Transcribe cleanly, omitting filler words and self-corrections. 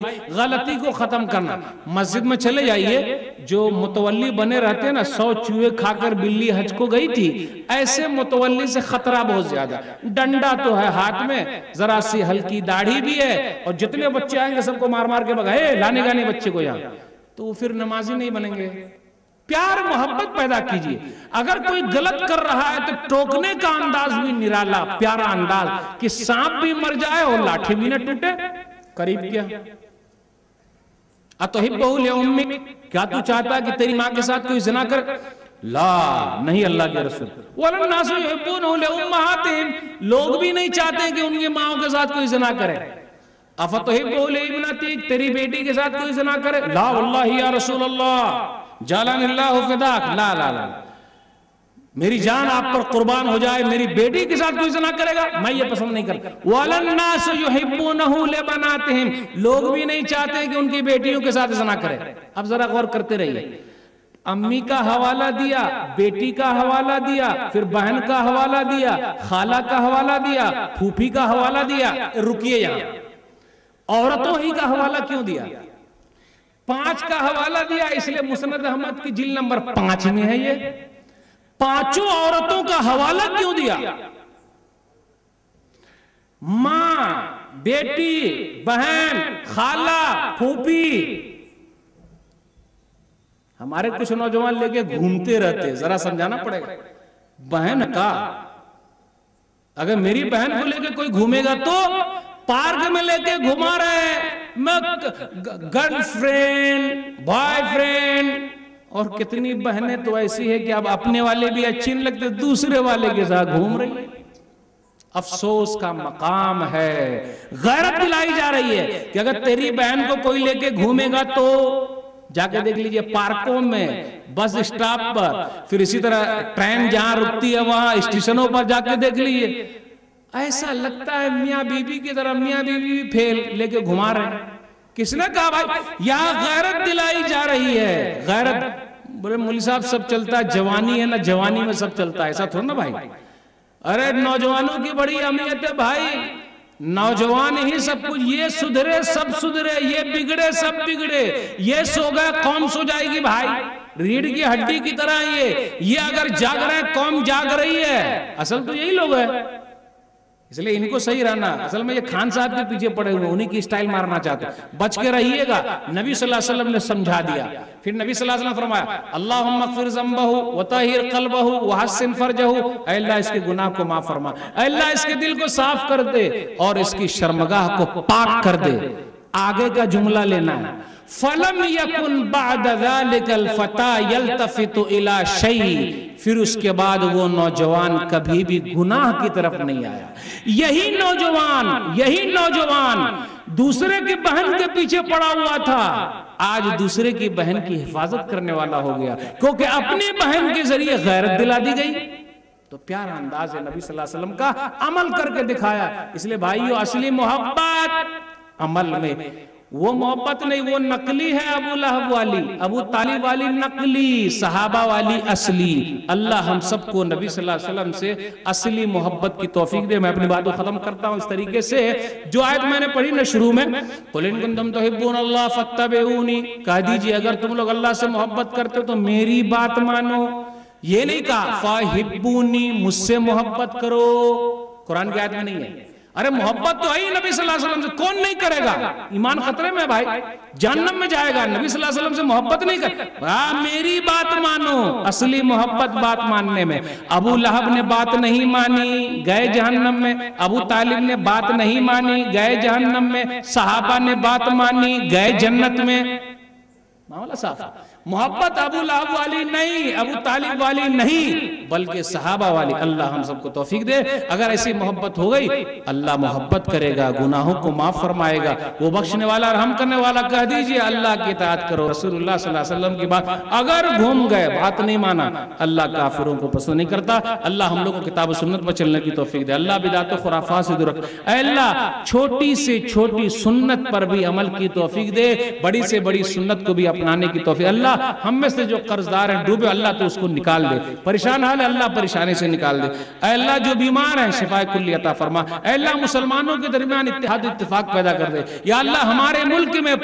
غلطی کو ختم کرنا. مسجد میں چلے جائیے, جو متولی بنے رہتے ہیں نا, 100 چوہے کھا کر بلی حج کو گئی تھی, ایسے متولی سے خطرہ بہت زیادہ. ڈنڈا تو ہے ہاتھ میں, ذرا سی ہلکی داڑھی بھی ہے, اور جتنے بچے آئیں گے سب کو مار مار کے بھگائے, لانے گانے بچے کو یہاں, تو وہ پھر نمازی نہیں بنیں گے. پیار محبت پیدا کیجئے. اگر کوئی غلط کر رہا ہے تو ٹوکنے کا انداز بھی نرالا پیارا انداز, کہ سانپ بھی مر جائے اور لاٹھی بھی نہ ٹوٹے. قریب کیا اتحبہ لأمک, کیا تو چاہتا ہے کہ تیری ماں کے ساتھ کوئی زنا کر؟ لا, نہیں اللہ کے رسول. وَلَلنَّاسُ يُحِبُّونَهُ لِأُمَّهَاتِهِمْ, لوگ بھی نہیں چاہتے کہ ان کی ماں کے ساتھ کوئی زنا کرے. اَفَتُحِبُّهُ لِإِبْنَتِكَ, تیری بیٹی کے ساتھ کوئی زنا کرے؟ لا واللہ یا رسول اللہ, جعلنی اللہ فداک. لا لا لا, میری جان آپ پر قربان ہو جائے, میری بیٹی کے ساتھ کوئی زنا کرے گا, میں یہ پسند نہیں کرتا. وَلَلنَّاسُ يُحِبُّونَهُ لِبَنَاتِهِمْ, لوگ بھی نہیں چاہتے کہ ان کی بیٹیوں کے ساتھ زنا کرے. اب ذرا غور کرتے رہیے, امی کا حوالہ دیا, بیٹی کا حوالہ دیا, پھر بہن کا حوالہ دیا, خالہ کا حوالہ دیا, پھوپھی کا حوالہ دیا. رکیے یہاں, عورتوں ہی کا حوالہ کیوں دیا؟ 5 کا حوالہ دیا, اس لئے مسند احمد کی جلد نمبر 5 میں ہے یہ. 5 عورتوں کا حوالہ کیوں دیا؟ ماں, بیٹی, بہن, خالہ, پھوپھی. ہمارے کچھ نوجوان لے کے گھومتے رہتے, ذرا سمجھانا پڑے گا. بہن کا, اگر میری بہن کو لے کے کوئی گھومے گا تو پارک میں لے کے گھما رہے ہیں, میں گرل فرینڈ, بوائے فرینڈ. اور کتنی بہنیں تو ایسی ہے کہ اب اپنے والے بھی اچھی نہیں لگتے, دوسرے والے کے ساتھ گھوم رہی. افسوس کا مقام ہے. غیرت دلائی جا رہی ہے کہ اگر تیری بہن کو کوئی لے کے گھومے گا تو جا کے دیکھ لیجئے پارکوں میں, بس اسٹاپ پر, پھر اسی طرح ٹرین جہاں رکتی ہے وہاں اسٹیشنوں پر جا کے دیکھ لیجئے. ایسا لگتا ہے میاں بیوی کی طرح میاں بیوی بھی پھیل لے کے گھما رہے ہیں. کس نے کہا بھائی؟ یہاں غیرت دلائی جا رہی ہے. غیرت, بولے مولی صاحب سب چلتا ہے, جوانی ہے نا, جوانی میں سب چلتا ہے, ایسا تھوڑا نا بھائی. ارے نوجوانوں کی بڑی اہمیت ہے بھائی, نوجوان ہی سب کچھ. یہ سدھرے سب سدھرے, یہ بگڑے سب بگڑے, یہ سو گئے قوم سو جائے گی بھائی. ریڑھ کی ہڈی کی طرح یہ اگر جاگ رہے ہیں قوم جاگ رہی ہے. اصل تو یہی لوگ ہیں, اس لئے ان کو صحیح رہنا. اصل میں یہ خان صاحب کے پیچھے پڑے ہوئے, انہی کی اسٹائل مارنا چاہتے ہیں. بچ کے رہیے گا, نبی صلی اللہ علیہ وسلم نے سمجھا دیا. پھر نبی صلی اللہ علیہ وسلم فرمایا, اللہم اغفر ذنبہ وطہر قلبہ وحسن فرجہ, اے اللہ اس کے گناہ کو معاف فرما, اے اللہ اس کے دل کو صاف کر دے اور اس کی شرمگاہ کو پاک کر دے. آگے کا جملہ لینا ہے, فَلَمْ يَكُنْ بَعْدَ ذَلِكَ الْفَتَى يَلْتَفِتُ إِلَى شَيْءٍ, پھر اس کے بعد وہ نوجوان کبھی بھی گناہ کی طرف نہیں آیا. یہی نوجوان دوسرے کی بہن کے پیچھے پڑا ہوا تھا, آج دوسرے کی بہن کی حفاظت کرنے والا ہو گیا, کیونکہ اپنی بہن کے ذریعے غیرت دلا دی گئی. تو پیارا انداز ہے نبی صلی اللہ علیہ وسلم کا, عمل کر کے دکھایا. اس لئے بھائیو, اصلی محبت عمل میں, وہ محبت نہیں, وہ نقلی ہے. ابو لہب والی, ابو طالب والی نقلی, صحابہ والی اصلی. اللہ ہم سب کو نبی صلی اللہ علیہ وسلم سے اصلی محبت کی توفیق دے. میں اپنی بات کو ختم کرتا ہوں اس طریقے سے, جو آیت میں نے پڑھی نا شروع میں, قُلْ إِن كُنتُمْ تُحِبُّونَ اللَّهَ فَاتَّبِعُونِي, کہہ دیجئے اگر تم لوگ اللہ سے محبت کرتے ہو تو میری بات مانو. یہ نہیں کہا فَاحِبُّونِي, مجھ سے محبت کرو, قرآن کی آیت میں نہیں ہے. ارے محبت تو ہے ہی نبی صلی اللہ علیہ وسلم سے, کون نہیں کرے گا؟ ایمان خطرے میں بھائی, جہنم میں جائے گا. نبی صلی اللہ علیہ وسلم سے محبت نہیں کرے, میری بات مانو. اصلی محبت بات ماننے میں. ابو لہب نے بات نہیں مانی, گئے جہنم میں. ابو طالب نے بات نہیں مانی, گئے جہنم میں. صحابہ نے بات مانی, گئے جنت میں. معاملہ صاف. محبت ابو لہب والی نہیں, ابو طالب والی نہیں, بلکہ صحابہ والی. اللہ ہم سب کو توفیق دے. اگر ایسی محبت ہو گئی, اللہ محبت کرے گا, گناہوں کو معاف فرمائے گا. وہ بخشنے والا, رحم کرنے والا. کہہ دیجئے اللہ کی اطاعت کرو, رسول اللہ صلی اللہ علیہ وسلم کی بات. اگر گھوم گئے, بات نہیں مانا, اللہ کافروں کو پسند نہیں کرتا. اللہ ہم لوگ کو کتاب و سنت پر چلنے کی توفیق دے. اللہ بدعت و خرافات سے دور رکھ. اے اللہ چھوٹی سے چھوٹی سنت پر بھی عمل کی توفیق دے, بڑی سے بڑی سنت کو بھی اپنانے کی توفیق. اللہ اللہ ہم میں سے جو قرضدار ہیں ڈوبے اللہ تو اس کو نکال دے، پریشان حال ہے اللہ پریشانی سے نکال دے، اے اللہ جو بیمار ہیں شفا کلی عطا فرما، اے اللہ مسلمانوں کے درمیان اتحاد اتفاق پیدا کر دے، یا اللہ ہمارے ملک میں